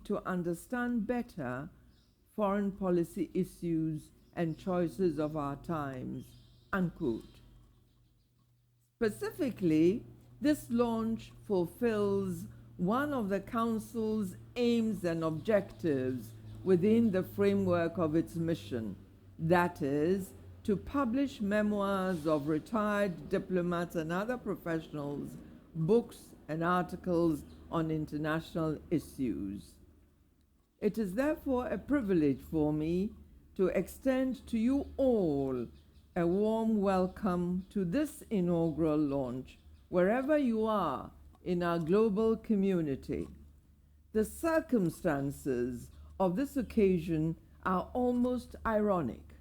to understand better foreign policy issues and choices of our times, unquote. Specifically, this launch fulfills one of the Council's aims and objectives within the framework of its mission, that is, to publish memoirs of retired diplomats and other professionals, books and articles on international issues. It is therefore a privilege for me to extend to you all a warm welcome to this inaugural launch, wherever you are in our global community. The circumstances of this occasion are almost ironic,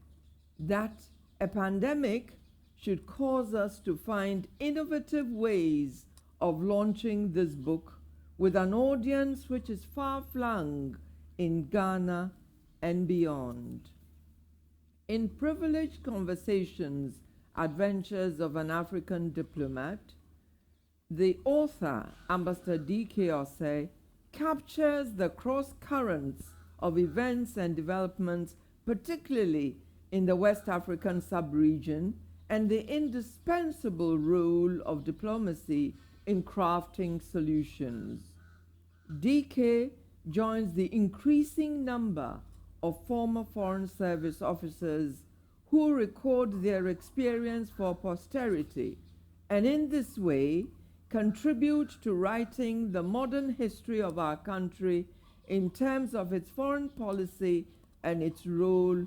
that a pandemic should cause us to find innovative ways of launching this book with an audience which is far-flung in Ghana and beyond. In Privileged Conversations, Adventures of an African Diplomat, the author, Ambassador D.K. Osei, captures the cross-currents of events and developments, particularly in the West African sub-region, and the indispensable role of diplomacy in crafting solutions. DK joins the increasing number of former Foreign Service officers who record their experience for posterity, and in this way contribute to writing the modern history of our country in terms of its foreign policy and its role,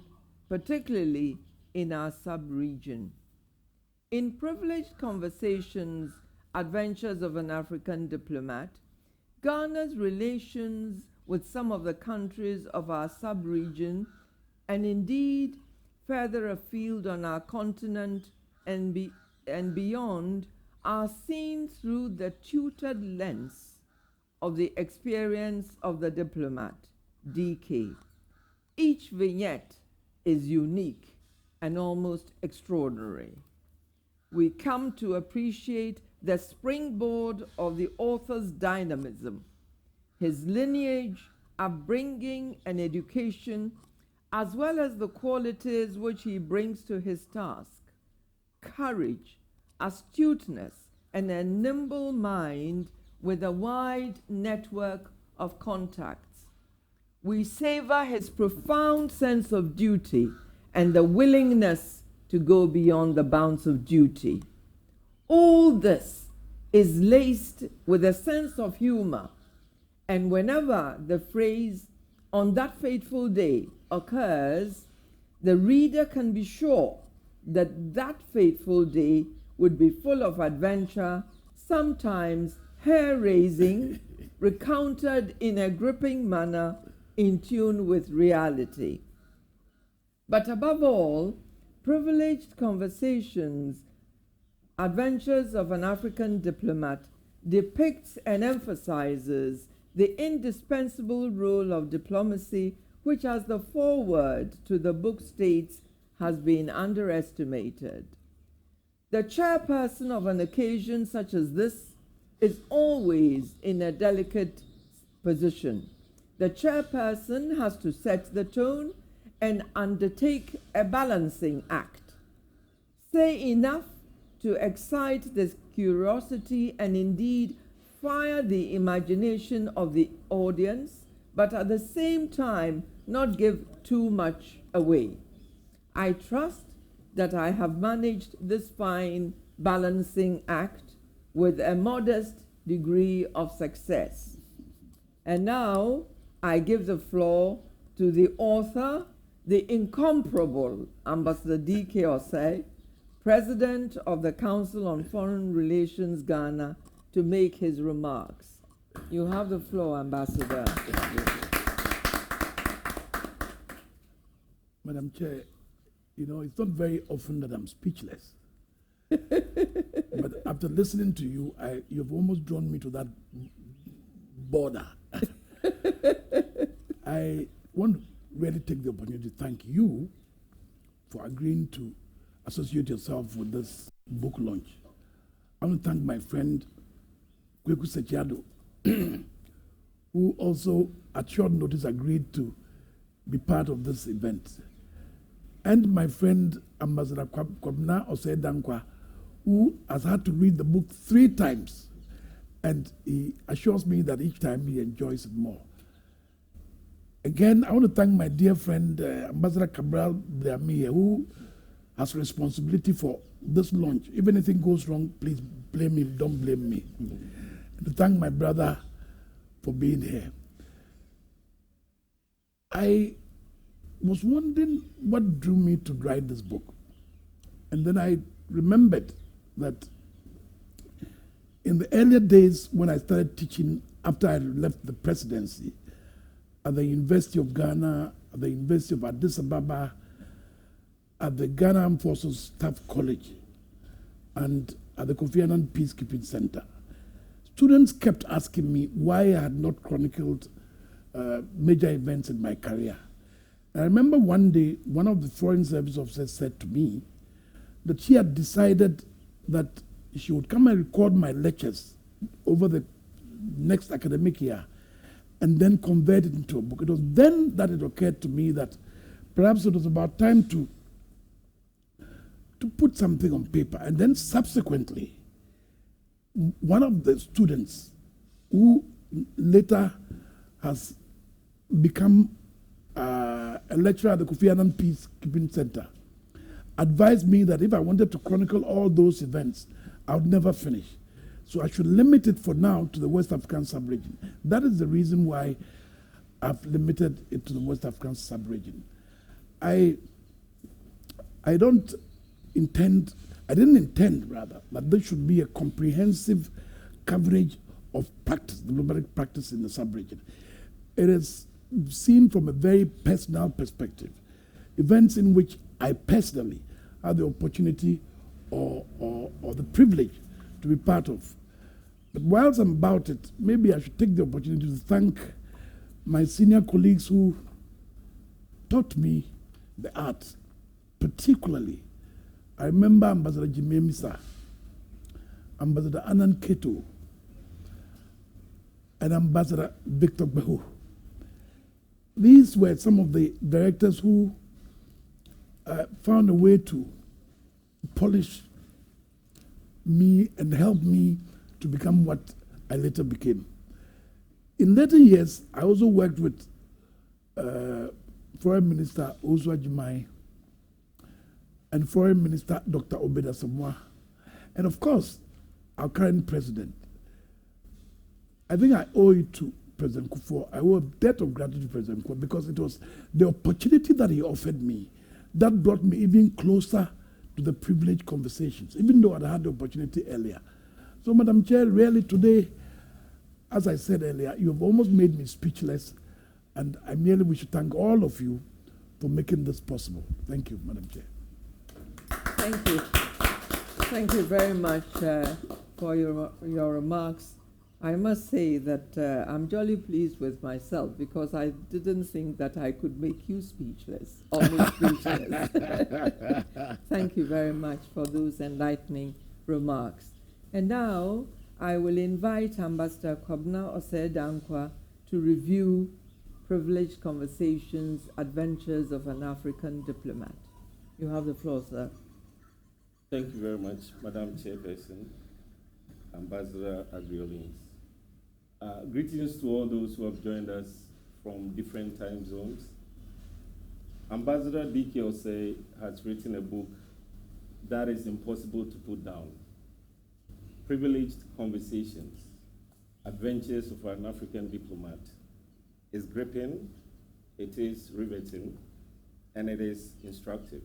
particularly in our sub-region. In Privileged Conversations, Adventures of an African Diplomat, Ghana's relations with some of the countries of our sub-region, and indeed further afield on our continent and beyond, are seen through the tutored lens of the experience of the diplomat, DK. Each vignette is unique and almost extraordinary. We come to appreciate the springboard of the author's dynamism, his lineage, upbringing, and education, as well as the qualities which he brings to his task: courage, astuteness, and a nimble mind with a wide network of contacts. We savor his profound sense of duty and the willingness to go beyond the bounds of duty. All this is laced with a sense of humor, and whenever the phrase "on that fateful day" occurs, the reader can be sure that that fateful day would be full of adventure, sometimes hair-raising, recounted in a gripping manner in tune with reality. But above all, Privileged Conversations, Adventures of an African Diplomat, depicts and emphasizes the indispensable role of diplomacy, which, as the foreword to the book states, has been underestimated. The chairperson of an occasion such as this is always in a delicate position. The chairperson has to set the tone and undertake a balancing act. Say enough to excite the curiosity and indeed fire the imagination of the audience, but at the same time not give too much away. I trust that I have managed this fine balancing act with a modest degree of success. And now I give the floor to the author, the incomparable Ambassador D.K. Osei, President of the Council on Foreign Relations Ghana, to make his remarks. You have the floor, Ambassador. Madam Chair, you know, it's not very often that I'm speechless. But after listening to you, you've almost drawn me to that border. I want to really take the opportunity to thank you for agreeing to associate yourself with this book launch. I want to thank my friend Kweku Sechiado, who also at short notice agreed to be part of this event. And my friend Ambassador Kwabna Osei Dankwa, who has had to read the book 3 times, and he assures me that each time he enjoys it more. Again, I want to thank my dear friend Ambassador Cabral Briamie, who has responsibility for this launch. If anything goes wrong, please blame him, don't blame me. And to thank my brother for being here. I was wondering what drew me to write this book. And then I remembered that in the earlier days when I started teaching after I left the presidency at the University of Ghana, at the University of Addis Ababa, at the Ghana Armed Forces Staff College, and at the Kofi Annan Peacekeeping Center, students kept asking me why I had not chronicled major events in my career. And I remember one day, one of the Foreign Service officers said to me that she had decided that she would come and record my lectures over the next academic year and then convert it into a book. It was then that it occurred to me that perhaps it was about time to put something on paper. And then subsequently, one of the students who later has become a lecturer at the Kofi Annan Peacekeeping Center advised me that if I wanted to chronicle all those events, I would never finish. So I should limit it for now to the West African sub-region. That is the reason why I've limited it to the West African sub-region. I didn't intend that there should be a comprehensive coverage of practice, diplomatic practice in the sub-region. It is seen from a very personal perspective. Events in which I personally had the opportunity or the privilege to be part of. But whilst I'm about it, maybe I should take the opportunity to thank my senior colleagues who taught me the art, particularly. I remember Ambassador Jimmy Misa, Ambassador Anan Keto, and Ambassador Victor Behu. These were some of the directors who found a way to polish me and help me to become what I later became. In later years, I also worked with Foreign Minister Osei Jimai and Foreign Minister Dr. Obeda Samoa, and of course, our current president. I think I owe it to President Kufuor. I owe a debt of gratitude to President Kufuor because it was the opportunity that he offered me that brought me even closer to the privileged conversations, even though I'd had the opportunity earlier. So, Madam Chair, really today, as I said earlier, you have almost made me speechless, and I merely wish to thank all of you for making this possible. Thank you, Madam Chair. Thank you. Thank you very much for your remarks. I must say that I'm jolly pleased with myself because I didn't think that I could make you speechless, almost speechless. Thank you very much for those enlightening remarks. And now I will invite Ambassador Kwabna Osei Dankwa to review Privileged Conversations, Adventures of an African Diplomat. You have the floor, sir. Thank you very much, Madam Chairperson, Ambassador Agriolins. Greetings to all those who have joined us from different time zones. Ambassador D.K. Osei has written a book that is impossible to put down. Privileged Conversations, Adventures of an African Diplomat. It's gripping, it is riveting, and it is instructive.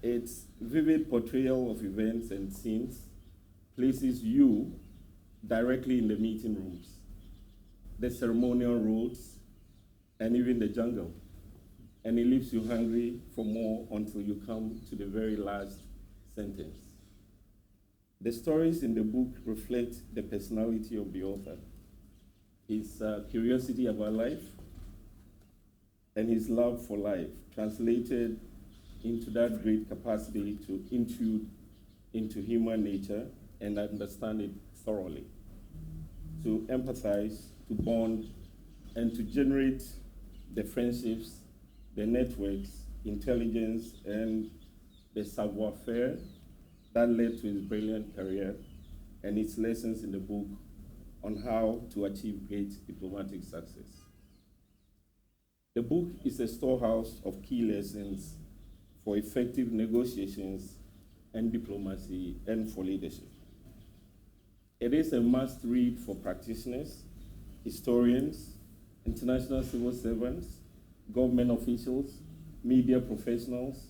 Its vivid portrayal of events and scenes places you directly in the meeting rooms, the ceremonial roads, and even the jungle. And it leaves you hungry for more until you come to the very last sentence. The stories in the book reflect the personality of the author, his curiosity about life, and his love for life, translated into that great capacity to intrude into human nature and understand it thoroughly, to empathize to bond, and to generate the friendships, the networks, intelligence, and the savoir-faire that led to his brilliant career and its lessons in the book on how to achieve great diplomatic success. The book is a storehouse of key lessons for effective negotiations and diplomacy and for leadership. It is a must-read for practitioners, historians, international civil servants, government officials, media professionals,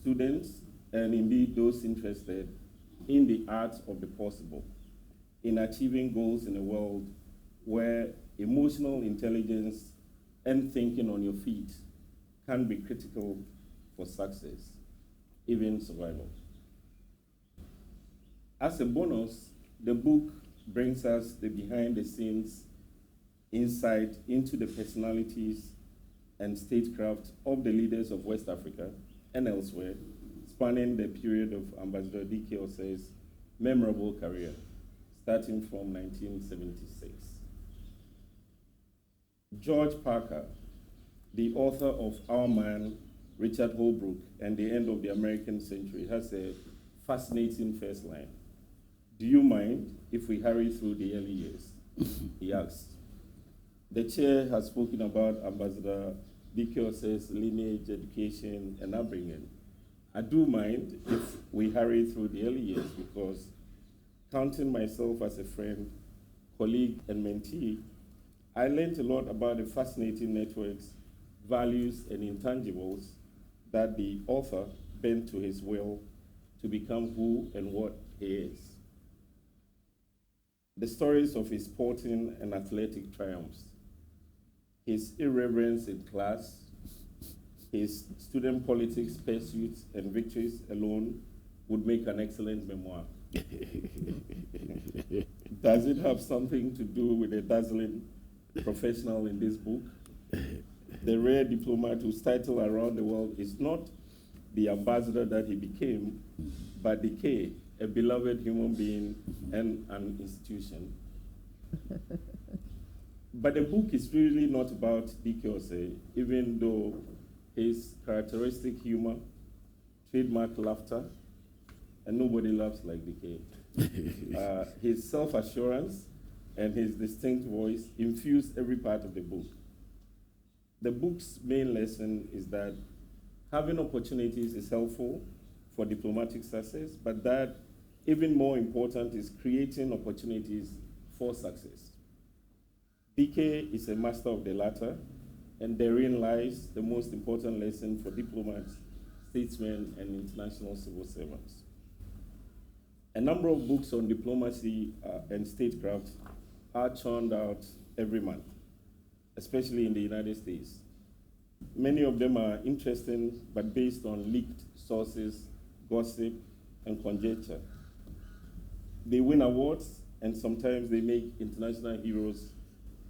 students, and indeed those interested in the art of the possible, in achieving goals in a world where emotional intelligence and thinking on your feet can be critical for success, even survival. As a bonus, the book brings us the behind-the-scenes insight into the personalities and statecraft of the leaders of West Africa and elsewhere, spanning the period of Ambassador D.K. Osei's memorable career, starting from 1976. George Parker, the author of Our Man, Richard Holbrooke, and The End of the American Century, has a fascinating first line. Do you mind if we hurry through the early years? He asks. The chair has spoken about Ambassador D.K. Osei's lineage, education, and upbringing. I do mind if we hurry through the early years because, counting myself as a friend, colleague, and mentee, I learned a lot about the fascinating networks, values, and intangibles that the author bent to his will to become who and what he is. The stories of his sporting and athletic triumphs, his irreverence in class, his student politics pursuits and victories alone would make an excellent memoir. Does it have something to do with a dazzling professional in this book? The rare diplomat whose title around the world is not the ambassador that he became, but DK, a beloved human being and an institution. But the book is really not about D.K. Osei, even though his characteristic humor, trademark laughter, and nobody laughs like DK. His self-assurance and his distinct voice infuse every part of the book. The book's main lesson is that having opportunities is helpful for diplomatic success, but that even more important is creating opportunities for success. DK is a master of the latter, and therein lies the most important lesson for diplomats, statesmen, and international civil servants. A number of books on diplomacy and statecraft are churned out every month, especially in the United States. Many of them are interesting, but based on leaked sources, gossip, and conjecture. They win awards, and sometimes they make international heroes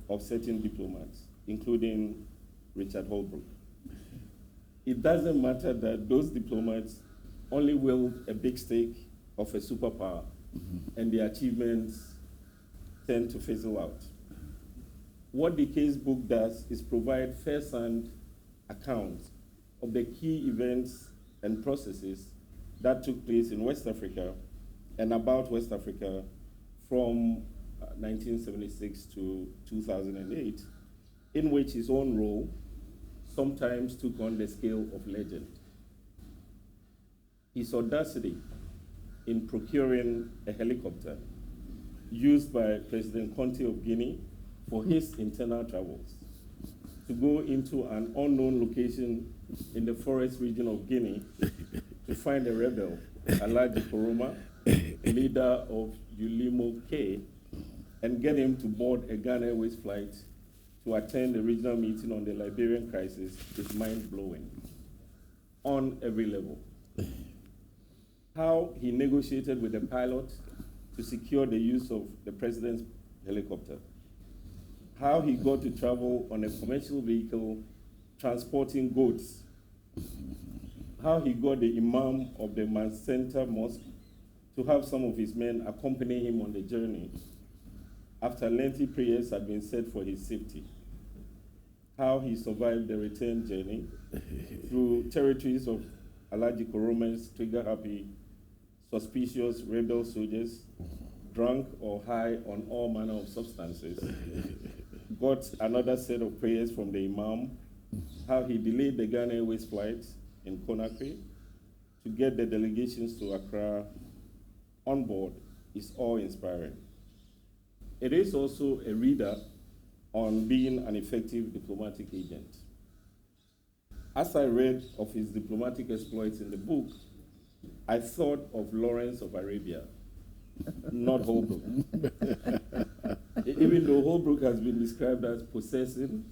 of certain diplomats, including Richard Holbrooke. It doesn't matter that those diplomats only wield a big stake of a superpower, and their achievements tend to fizzle out. What the case book does is provide first-hand accounts of the key events and processes that took place in West Africa and about West Africa from 1976 to 2008, in which his own role sometimes took on the scale of legend. His audacity in procuring a helicopter used by President Conte of Guinea for his internal travels to go into an unknown location in the forest region of Guinea to find a rebel, Alhaji Koroma, leader of Ulimo K, and get him to board a Ghana Airways flight to attend the regional meeting on the Liberian crisis is mind-blowing on every level. How he negotiated with the pilot to secure the use of the president's helicopter. How he got to travel on a commercial vehicle transporting goods. How he got the imam of the Mancenter Mosque to have some of his men accompany him on the journey. after lengthy prayers had been said for his safety. How he survived the return journey through territories of allergic Romans, trigger-happy, suspicious rebel soldiers, drunk or high on all manner of substances. Got another set of prayers from the Imam, how he delayed the Ghana Airways flight in Conakry to get the delegations to Accra on board is awe-inspiring. It is also a reader on being an effective diplomatic agent. As I read of his diplomatic exploits in the book, I thought of Lawrence of Arabia, not Holbrook. Even though Holbrook has been described as possessing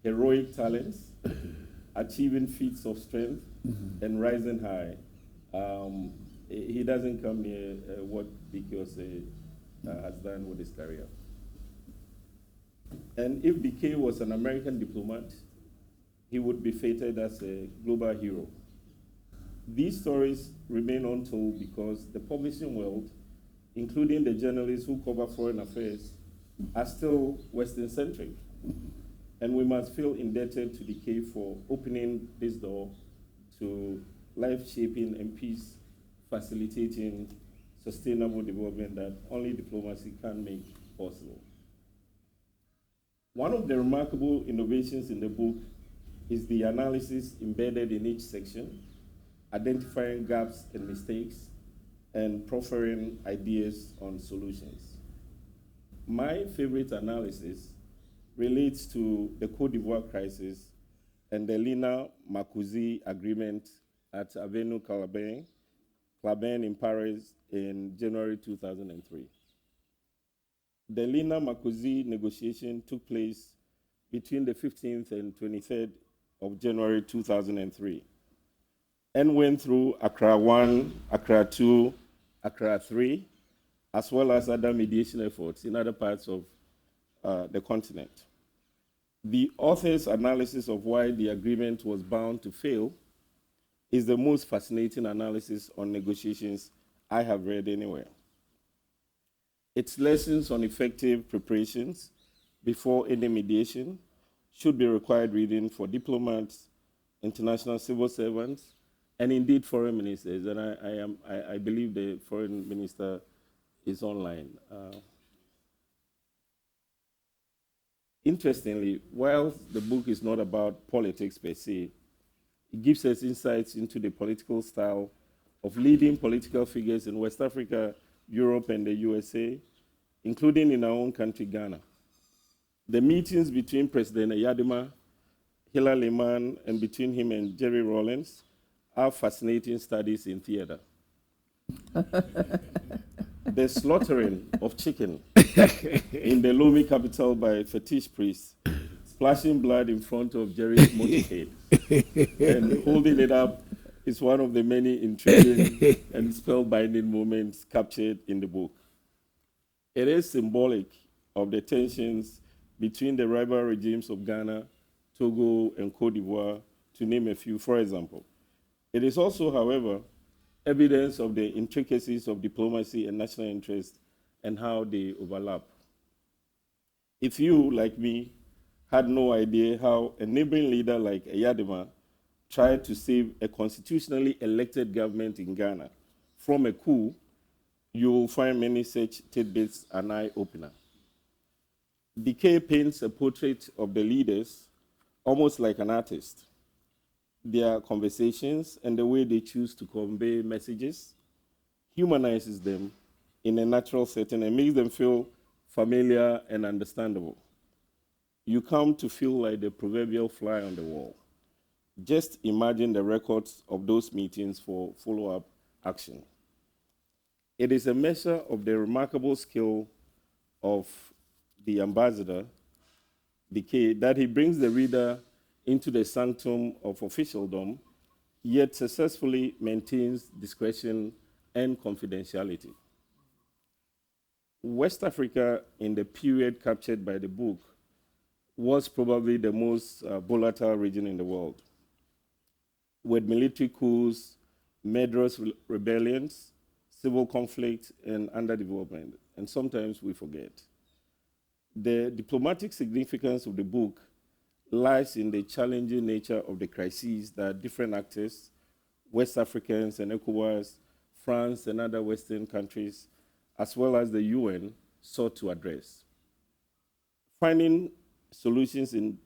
heroic talents, achieving feats of strength, and rising high, he doesn't come near what Dike Osei has done with his career. And if Dike was an American diplomat, he would be feted as a global hero. These stories remain untold because the publishing world, including the journalists who cover foreign affairs, are still Western-centric. And we must feel indebted to Dike for opening this door to life-shaping and peace-facilitating sustainable development that only diplomacy can make possible. One of the remarkable innovations in the book is the analysis embedded in each section, identifying gaps and mistakes, and proffering ideas on solutions. My favorite analysis relates to the Côte d'Ivoire crisis and the Lina Marcoussis agreement at Avenue Clabin in Paris in January 2003. The Lina Marcoussis negotiation took place between the 15th and 23rd of January 2003 and went through Accra 1, Accra 2, Accra 3, as well as other mediation efforts in other parts of the continent. The author's analysis of why the agreement was bound to fail is the most fascinating analysis on negotiations I have read anywhere. Its lessons on effective preparations before any mediation should be required reading for diplomats, international civil servants, and indeed foreign ministers. And I believe the foreign minister is online. Interestingly, while the book is not about politics per se, it gives us insights into the political style of leading political figures in West Africa, Europe, and the USA, including in our own country, Ghana. The meetings between President Ayadima, Hilary Lehman, and between him and Jerry Rawlings are fascinating studies in theater. The slaughtering of chicken in the Lomé capital by fetish priests, splashing blood in front of Jerry's motorcade, and holding it up is one of the many intriguing and spellbinding moments captured in the book. It is symbolic of the tensions between the rival regimes of Ghana, Togo, and Côte d'Ivoire, to name a few, for example. It is also, however, evidence of the intricacies of diplomacy and national interest and how they overlap. If you, like me, had no idea how a neighboring leader like Ayadima tried to save a constitutionally elected government in Ghana from a coup, you will find many such tidbits an eye-opener. Dike paints a portrait of the leaders almost like an artist. Their conversations and the way they choose to convey messages humanizes them in a natural setting and makes them feel familiar and understandable. You come to feel like the proverbial fly on the wall. Just imagine the records of those meetings for follow-up action. It is a measure of the remarkable skill of the ambassador, Dike, that he brings the reader into the sanctum of officialdom, yet successfully maintains discretion and confidentiality. West Africa, in the period captured by the book, was probably the most volatile region in the world, with military coups, murderous rebellions, civil conflict, and underdevelopment. And sometimes we forget. The diplomatic significance of the book lies in the challenging nature of the crises that different actors, West Africans and ECOWAS, France and other Western countries, as well as the UN, sought to address. Finding solutions in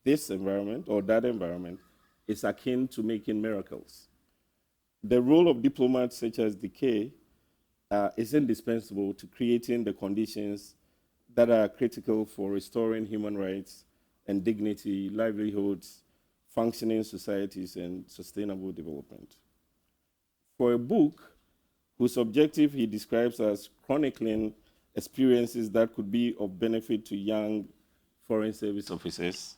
this environment or that environment is akin to making miracles. The role of diplomats such as DK is indispensable to creating the conditions that are critical for restoring human rights and dignity, livelihoods, functioning societies, and sustainable development. For a book whose objective he describes as chronicling experiences that could be of benefit to young Foreign Service officers,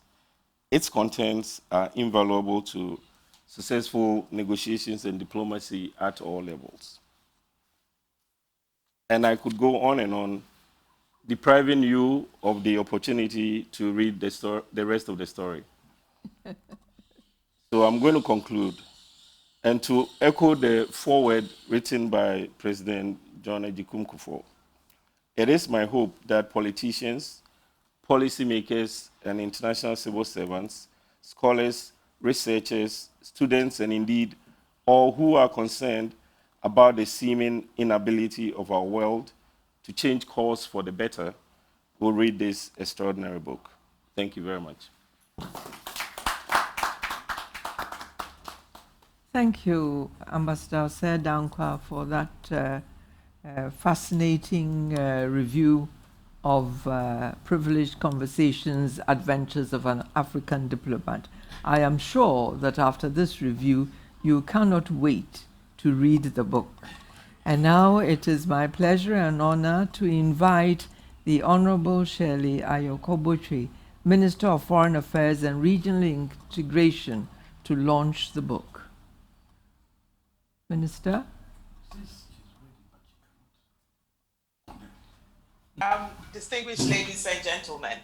its contents are invaluable to successful negotiations and diplomacy at all levels. And I could go on and on, depriving you of the opportunity to read the rest of the story. So I'm going to conclude. And to echo the foreword written by President John Ejikun Kufuor, it is my hope that politicians, policymakers, and international civil servants, scholars, researchers, students, and indeed all who are concerned about the seeming inability of our world to change course for the better will read this extraordinary book. Thank you very much. Thank you, Ambassador Osei Dankwa, for that fascinating review of Privileged Conversations, Adventures of an African Diplomat. I am sure that after this review, you cannot wait to read the book. And now it is my pleasure and honor to invite the Honorable Shirley Ayokoboche, Minister of Foreign Affairs and Regional Integration, to launch the book. Minister? Distinguished ladies and gentlemen,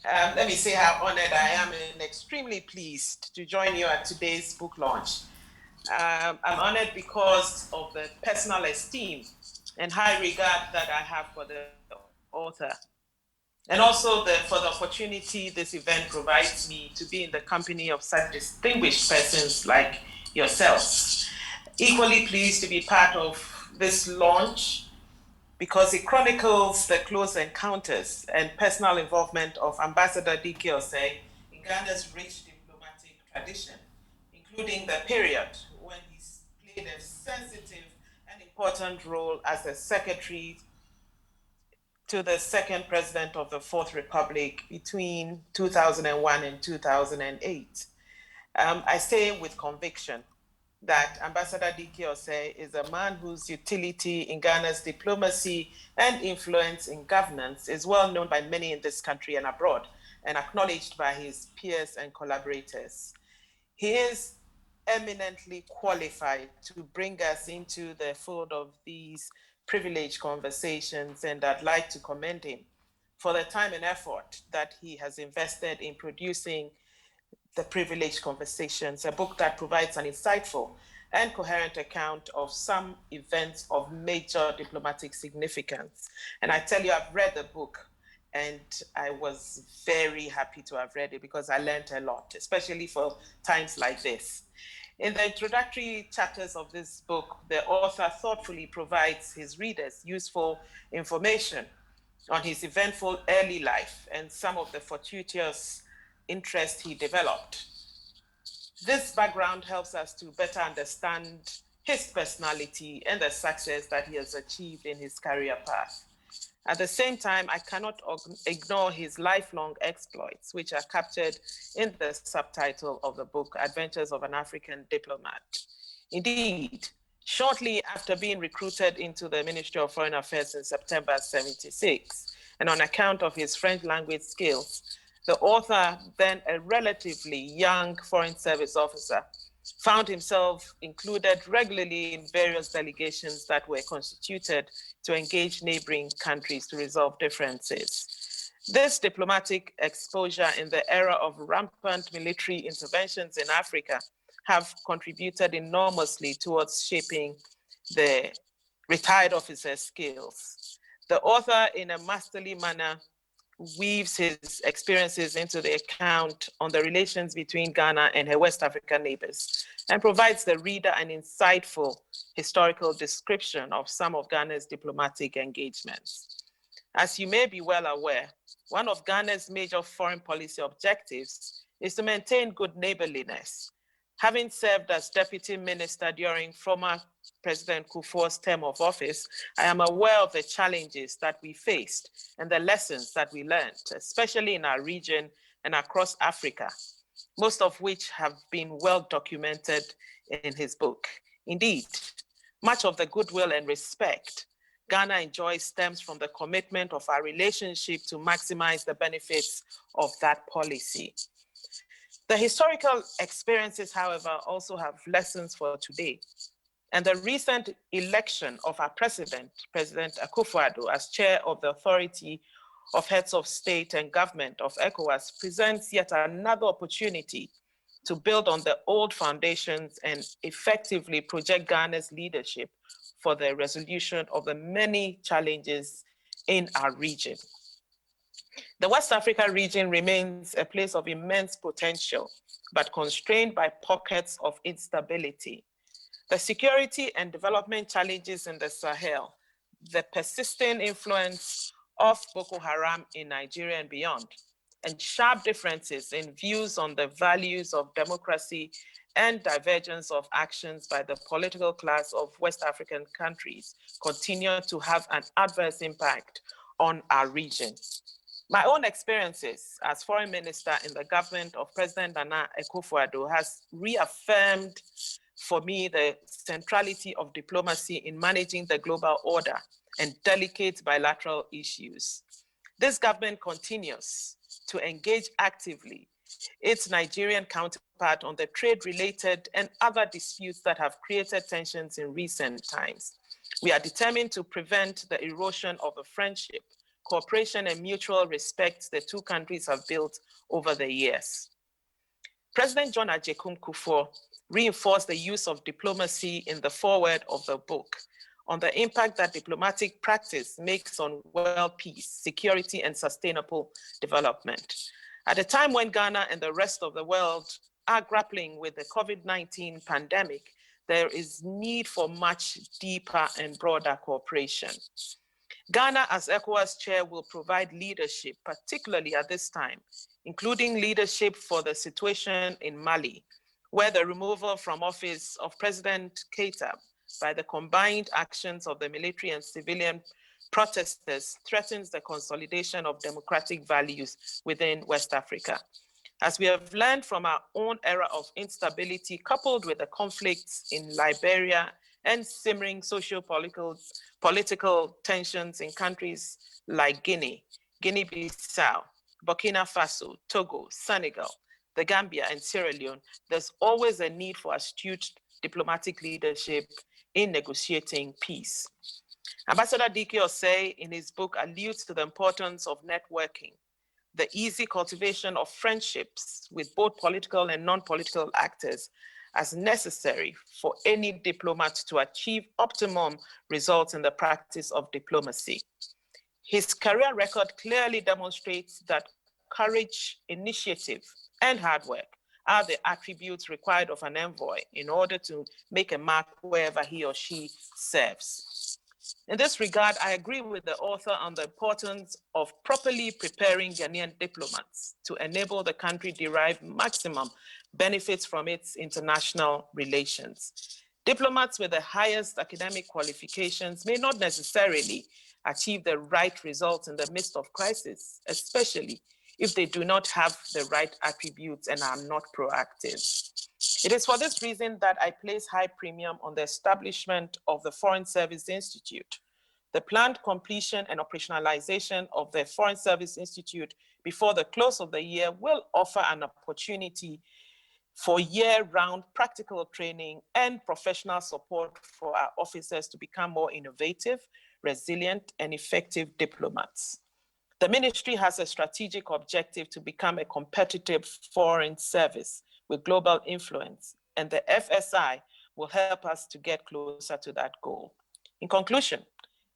let me say how honored I am and extremely pleased to join you at today's book launch. I'm honored because of the personal esteem and high regard that I have for the author, and also for the opportunity this event provides me to be in the company of such distinguished persons like yourselves. Equally pleased to be part of this launch because it chronicles the close encounters and personal involvement of Ambassador D.K. Osei in Ghana's rich diplomatic tradition, including the period when he played a sensitive and important role as the secretary to the second president of the Fourth Republic between 2001 and 2008. I say with conviction that Ambassador D.K. Osei is a man whose utility in Ghana's diplomacy and influence in governance is well known by many in this country and abroad, and acknowledged by his peers and collaborators. He is eminently qualified to bring us into the fold of these privileged conversations, and I'd like to commend him for the time and effort that he has invested in producing The Privileged Conversations, a book that provides an insightful and coherent account of some events of major diplomatic significance. And I tell you, I've read the book and I was very happy to have read it because I learned a lot, especially for times like this. In the introductory chapters of this book, the author thoughtfully provides his readers useful information on his eventful early life and some of the fortuitous interest he developed. This background helps us to better understand his personality and the success that he has achieved in his career path. At the same time, I cannot ignore his lifelong exploits, which are captured in the subtitle of the book, Adventures of an African Diplomat. Indeed, shortly after being recruited into the Ministry of Foreign Affairs in September 1976, and on account of his French language skills, the author, then a relatively young Foreign Service officer, found himself included regularly in various delegations that were constituted to engage neighboring countries to resolve differences. This diplomatic exposure in the era of rampant military interventions in Africa have contributed enormously towards shaping the retired officer's skills. The author, in a masterly manner, weaves his experiences into the account on the relations between Ghana and her West African neighbors, and provides the reader an insightful historical description of some of Ghana's diplomatic engagements. As you may be well aware, one of Ghana's major foreign policy objectives is to maintain good neighborliness. Having served as deputy minister during former President Kufuor's term of office, I am aware of the challenges that we faced and the lessons that we learned, especially in our region and across Africa, most of which have been well documented in his book. Indeed, much of the goodwill and respect Ghana enjoys stems from the commitment of our relationship to maximize the benefits of that policy. The historical experiences, however, also have lessons for today. And the recent election of our president, President Akufo-Addo, as chair of the Authority of Heads of State and Government of ECOWAS presents yet another opportunity to build on the old foundations and effectively project Ghana's leadership for the resolution of the many challenges in our region. The West Africa region remains a place of immense potential, but constrained by pockets of instability. The security and development challenges in the Sahel, the persisting influence of Boko Haram in Nigeria and beyond, and sharp differences in views on the values of democracy and divergence of actions by the political class of West African countries continue to have an adverse impact on our region. My own experiences as foreign minister in the government of President Nana Akufo-Addo has reaffirmed for me the centrality of diplomacy in managing the global order and delicate bilateral issues. This government continues to engage actively its Nigerian counterpart on the trade-related and other disputes that have created tensions in recent times. We are determined to prevent the erosion of the friendship, cooperation, and mutual respect the two countries have built over the years. President John Agyekum Kufuor reinforced the use of diplomacy in the foreword of the book on the impact that diplomatic practice makes on world peace, security, and sustainable development. At a time when Ghana and the rest of the world are grappling with the COVID-19 pandemic, there is need for much deeper and broader cooperation. Ghana, as ECOWAS chair, will provide leadership, particularly at this time, including leadership for the situation in Mali, where the removal from office of President Keita by the combined actions of the military and civilian protesters threatens the consolidation of democratic values within West Africa. As we have learned from our own era of instability, coupled with the conflicts in Liberia and simmering socio-political tensions in countries like Guinea, Guinea-Bissau, Burkina Faso, Togo, Senegal, the Gambia, and Sierra Leone, there's always a need for astute diplomatic leadership in negotiating peace. Ambassador Dike Osei, in his book, alludes to the importance of networking, the easy cultivation of friendships with both political and non-political actors as necessary for any diplomat to achieve optimum results in the practice of diplomacy. His career record clearly demonstrates that courage, initiative, and hard work are the attributes required of an envoy in order to make a mark wherever he or she serves. In this regard, I agree with the author on the importance of properly preparing Ghanaian diplomats to enable the country derive maximum benefits from its international relations. Diplomats with the highest academic qualifications may not necessarily achieve the right results in the midst of crisis, especially if they do not have the right attributes and are not proactive. It is for this reason that I place high premium on the establishment of the Foreign Service Institute. The planned completion and operationalization of the Foreign Service Institute before the close of the year will offer an opportunity for year-round practical training and professional support for our officers to become more innovative, resilient, and effective diplomats. The ministry has a strategic objective to become a competitive foreign service with global influence, and the FSI will help us to get closer to that goal. In conclusion,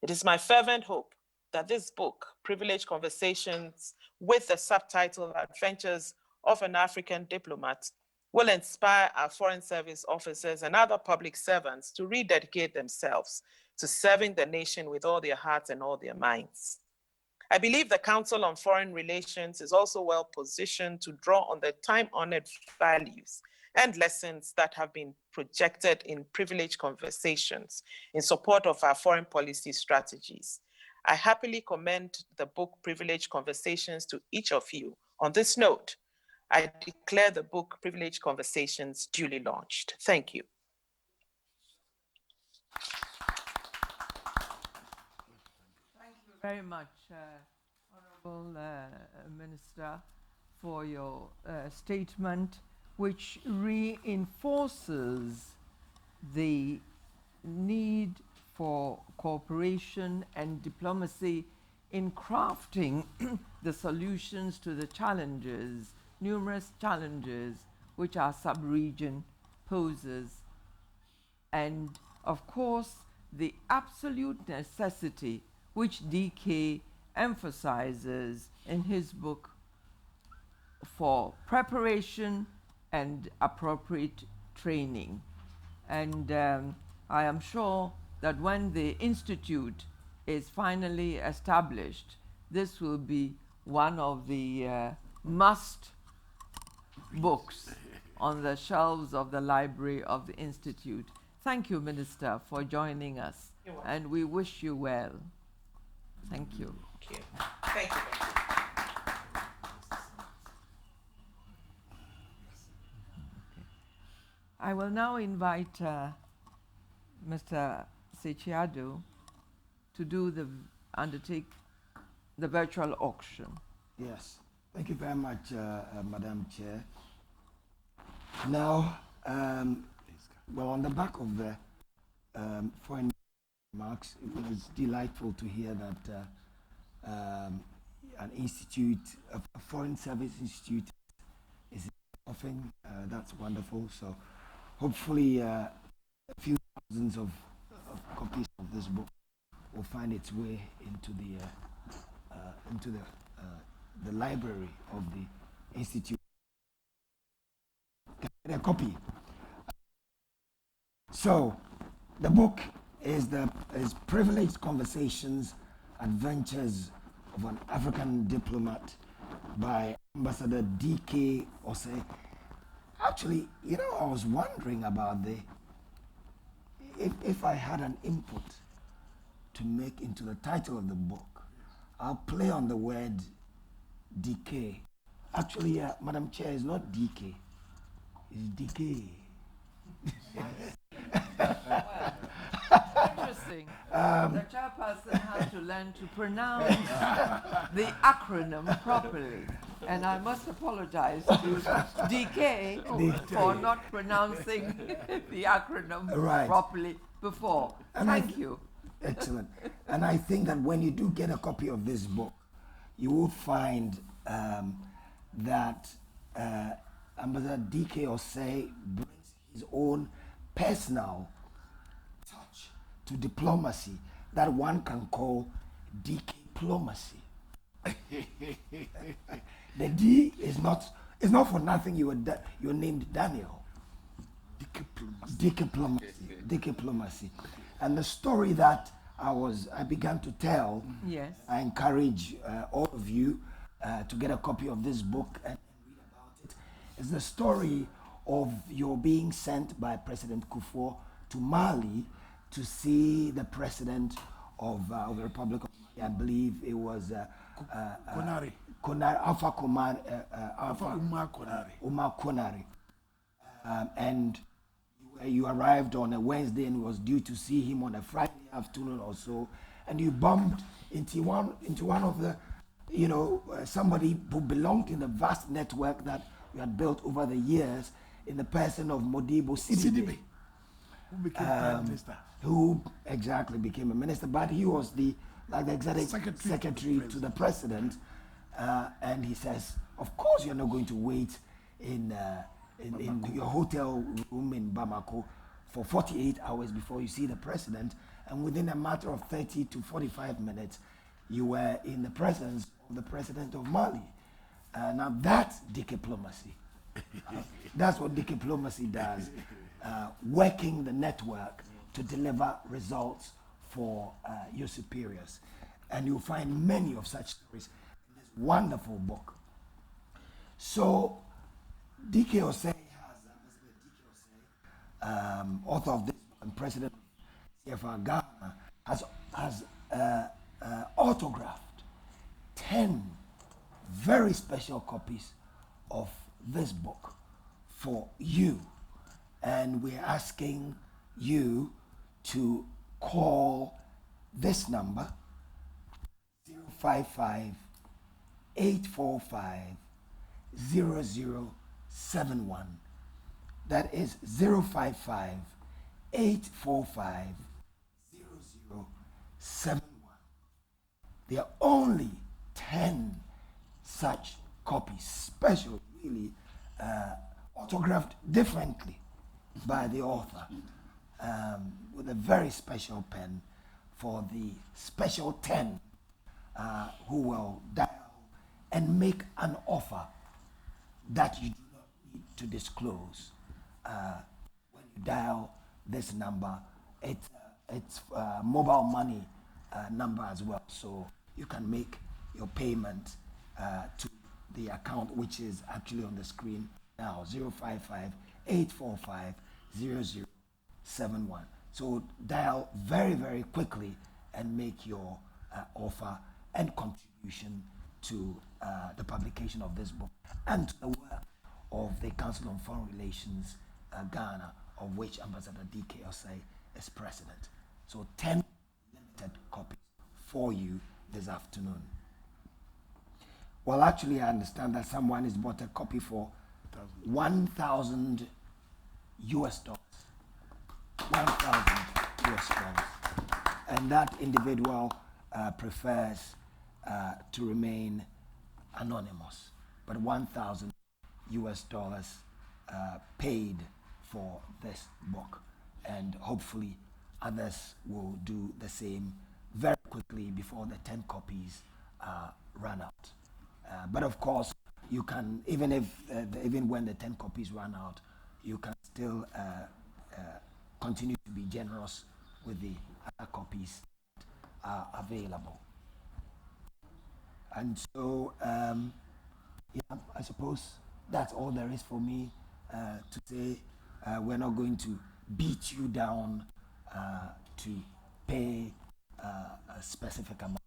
it is my fervent hope that this book, Privileged Conversations, with the subtitle Adventures of an African Diplomat, will inspire our foreign service officers and other public servants to rededicate themselves to serving the nation with all their hearts and all their minds. I believe the Council on Foreign Relations is also well positioned to draw on the time-honored values and lessons that have been projected in privileged conversations in support of our foreign policy strategies. I happily commend the book Privileged Conversations to each of you. On this note, I declare the book Privileged Conversations duly launched. Thank you. Thank you very much, Honorable Minister, for your statement, which reinforces the need for cooperation and diplomacy in crafting the solutions to the challenges, numerous challenges, which our sub-region poses. And of course, the absolute necessity which DK emphasizes in his book for preparation and appropriate training. And I am sure that when the Institute is finally established, this will be one of the must books on the shelves of the library of the Institute. Thank you, Minister, for joining us. You're welcome. And we wish you well. Thank you. Thank you. Thank you. I will now invite Mr. Sechiado to undertake the virtual auction. Yes, thank you very much, Madam Chair. Now, well, on the back of the foreign remarks, it was delightful to hear that an institute, a foreign service institute, is offering. That's wonderful. So, hopefully, a few thousands of copies of this book will find its way into the library of the institute. Get a copy. So, the book is Privileged Conversations, Adventures of an African Diplomat by Ambassador D.K. Osei. Actually, you know, I was wondering about if I had an input to make into the title of the book, I'll play on the word decay. Actually, Madam Chair, is not DK, it's decay. Interesting. The chairperson has to learn to pronounce the acronym properly. And I must apologize to DK for not pronouncing the acronym properly before. And Thank you. Excellent. And I think that when you do get a copy of this book, you will find that Ambassador D.K. Osei brings his own personal touch to diplomacy that one can call diplomacy. The D is not for nothing. You're named Daniel. Diplomacy. And the story that I began to tell, yes, I encourage all of you to get a copy of this book and read about it. It's the story of your being sent by President Kufuor to Mali to see the president of the Republic of Mali. I believe it was Konari. Alpha Umar Konari. And you arrived on a Wednesday and was due to see him on a Friday afternoon or so, and you bumped into one of the, somebody who belonged in the vast network that we had built over the years in the person of Modibo Sidibe, who became Prime Minister. Who exactly became a minister, but he was the executive secretary to the president, and he says, of course you're not going to wait in your hotel room in Bamako for 48 hours before you see the president, and within a matter of 30 to 45 minutes, you were in the presence of the president of Mali. Now that's diplomacy. That's what diplomacy does, working the network to deliver results for your superiors. And you'll find many of such stories in this wonderful book. So, DK Osei has, author of this and president of CFR Ghana, has autographed 10 very special copies of this book for you. And we're asking you to call this number 055 845 0071. That is 055 845 0071. There are only 10 such copies, special, really, autographed differently by the author, with a very special pen for the special 10 who will dial and make an offer that you do not need to disclose. When you dial this number, it's mobile money number as well, so you can make your payment to the account, which is actually on the screen now, 055 845 0071. So dial very, very quickly and make your offer and contribution to the publication of this book and to the work of the Council on Foreign Relations Ghana, of which Ambassador DK Osei is president. So 10 limited copies for you this afternoon. Well, actually, I understand that someone has bought a copy for 1,000 US dollars. 1,000 US dollars. And that individual prefers to remain anonymous. But 1,000 US dollars paid for this book. And hopefully others will do the same very quickly before the 10 copies run out. But of course, you can, even when the 10 copies run out, you can still continue to be generous with the other copies that are available. And so, yeah, I suppose that's all there is for me to say. We're not going to beat you down to pay a specific amount.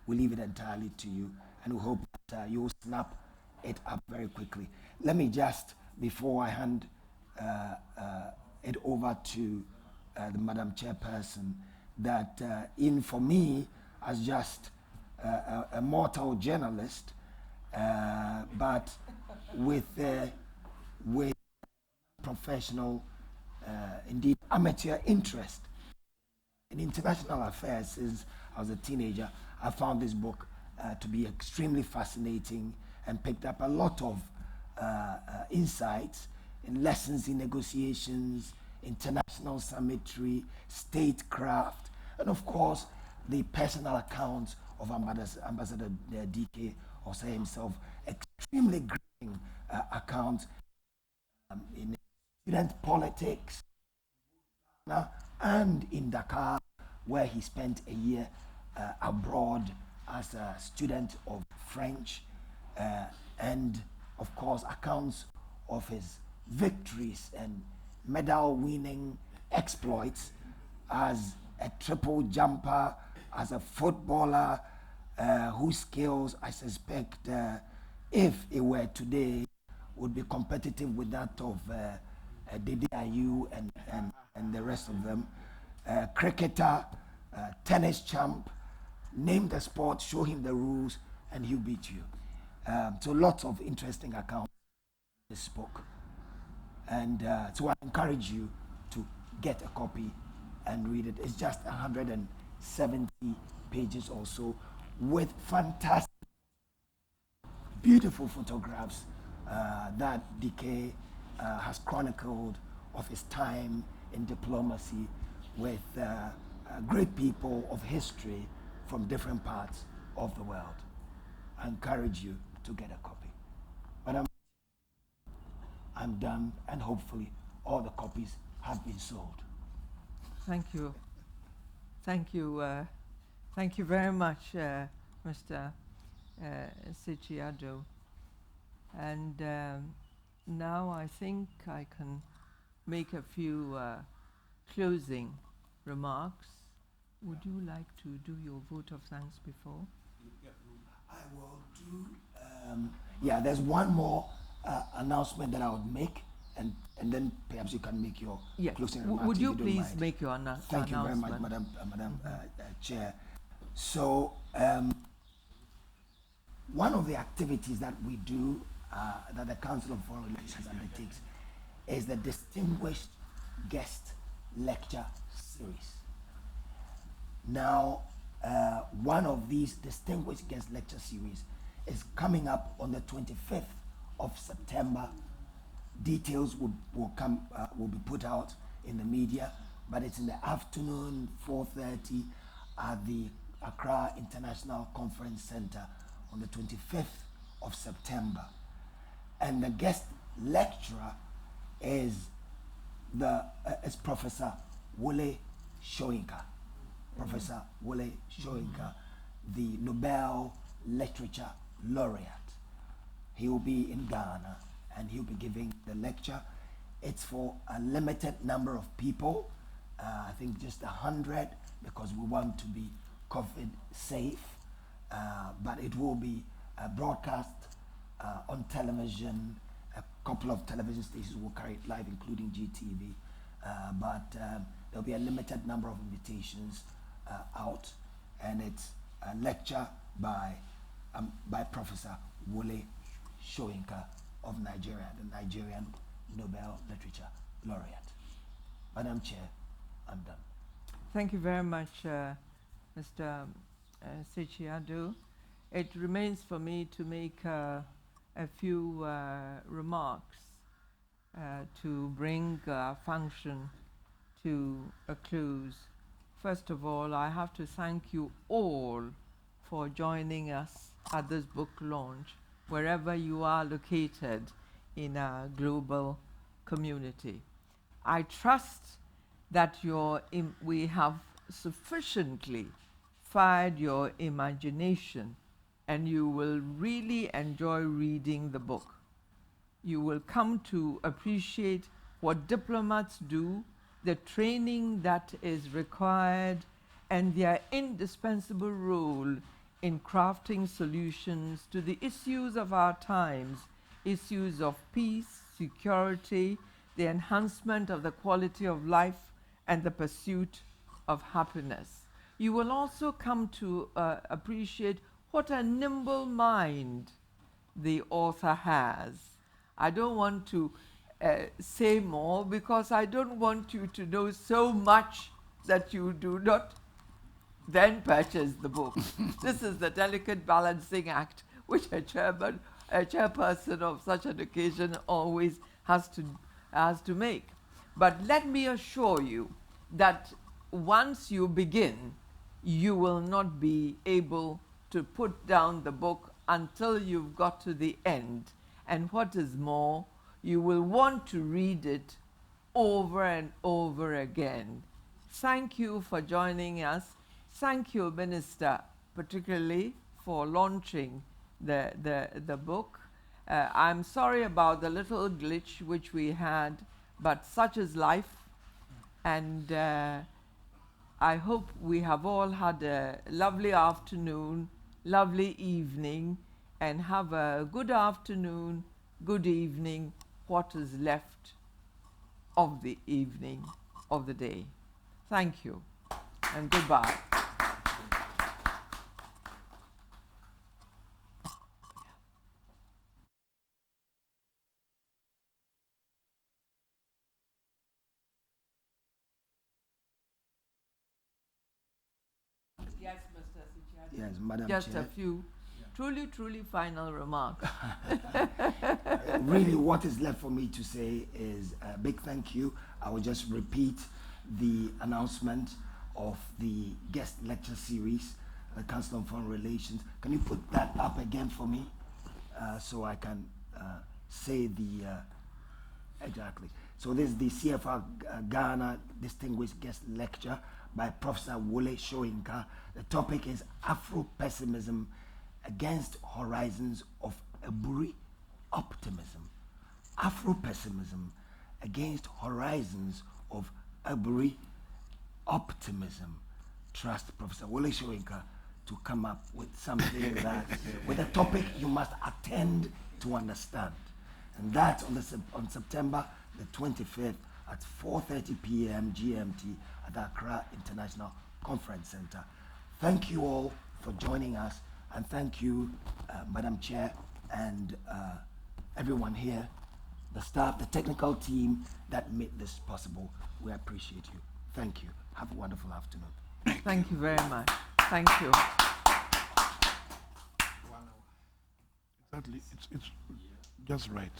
We leave it entirely to you, and we hope that you will snap it up very quickly. Let me just, before I hand it over to the Madam Chairperson, that for me, as just a mortal journalist, but with professional, indeed amateur interest in international affairs since I was a teenager, I found this book to be extremely fascinating and picked up a lot of insights and lessons in negotiations, international summitry, statecraft, and of course the personal accounts of Ambassador DK Osei himself, extremely gripping accounts in student politics and in Dakar, where he spent a year abroad as a student of French, and of course accounts of his victories and medal winning exploits as a triple jumper, as a footballer whose skills, I suspect, if it were today, would be competitive with that of Dede Ayew and the rest of them. Cricketer, tennis champ, name the sport, show him the rules, and he'll beat you. So lots of interesting accounts in this book. And so I encourage you to get a copy and read it. It's just 170 pages or so with fantastic, beautiful photographs that DK has chronicled of his time in diplomacy with great people of history from different parts of the world. I encourage you to get a copy. But I'm done, and hopefully all the copies have been sold. Thank you. Thank you. Thank you very much, Mr. Sichiado. And now I think I can make a few closing remarks. Would you like to do your vote of thanks before? I will do. There's one more announcement that I would make, and then perhaps you can make your closing remarks. Would you if please don't mind. make your Thank you very much, Madam Chair. So, one of the activities that we do, that the Council of Foreign Relations undertakes, is the Distinguished Guest Lecture Series. Now, one of these Distinguished Guest Lecture Series is coming up on the 25th of September. Details will be put out in the media, but it's in the afternoon, 4:30, at the Accra International Conference Center on the 25th of September. And the guest lecturer is Professor Wole Soyinka. Professor Wole Soyinka, the Nobel Literature Laureate. He will be in Ghana, and he'll be giving the lecture. It's for a limited number of people, I think just 100, because we want to be COVID safe, but it will be broadcast on television. A couple of television stations will carry it live, including GTV, but there'll be a limited number of invitations out, and it's a lecture by Professor Wole Soyinka of Nigeria, the Nigerian Nobel Literature Laureate. Madam Chair, I'm done. Thank you very much, Mr. Sichiado. It remains for me to make a few remarks to bring our function to a close. First of all, I have to thank you all for joining us at this book launch, wherever you are located in our global community. I trust that we have sufficiently fired your imagination, and you will really enjoy reading the book. You will come to appreciate what diplomats do, the training that is required, and their indispensable role in crafting solutions to the issues of our times, issues of peace, security, the enhancement of the quality of life, and the pursuit of happiness. You will also come to appreciate what a nimble mind the author has. I don't want to say more, because I don't want you to know so much that you do not then purchase the book. This is the delicate balancing act which a chairperson of such an occasion always has to make. But let me assure you that once you begin, you will not be able to put down the book until you've got to the end. And what is more, you will want to read it over and over again. Thank you for joining us. Thank you, Minister, particularly for launching the book. I'm sorry about the little glitch which we had, but such is life. And I hope we have all had a lovely afternoon, lovely evening, and have a good afternoon, good evening, what is left of the evening, of the day. Thank you, and goodbye. Yes, Mr. Sichiado. Yes, Madam Just Chair. a few truly final remarks. Really, what is left for me to say is a big thank you. I will just repeat the announcement of the guest lecture series the Council on Foreign Relations. Can you put that up again for me, so I can say the exactly. So this is the CFR Ghana Distinguished Guest Lecture by Professor Wole Soyinka. The topic is Afro-Pessimism Against Horizons of Eburi Optimism. Afro-Pessimism Against Horizons of Eburi Optimism. Trust Professor Wole Soyinka to come up with something that, with a topic you must attend to understand. And that's on September the 25th at 4:30 p.m. GMT at the Accra International Conference Center. Thank you all for joining us, and thank you, Madam Chair, and everyone here, the staff, the technical team that made this possible. We appreciate you. Thank you. Have a wonderful afternoon. Thank you very much. Thank you. Exactly. It's just right.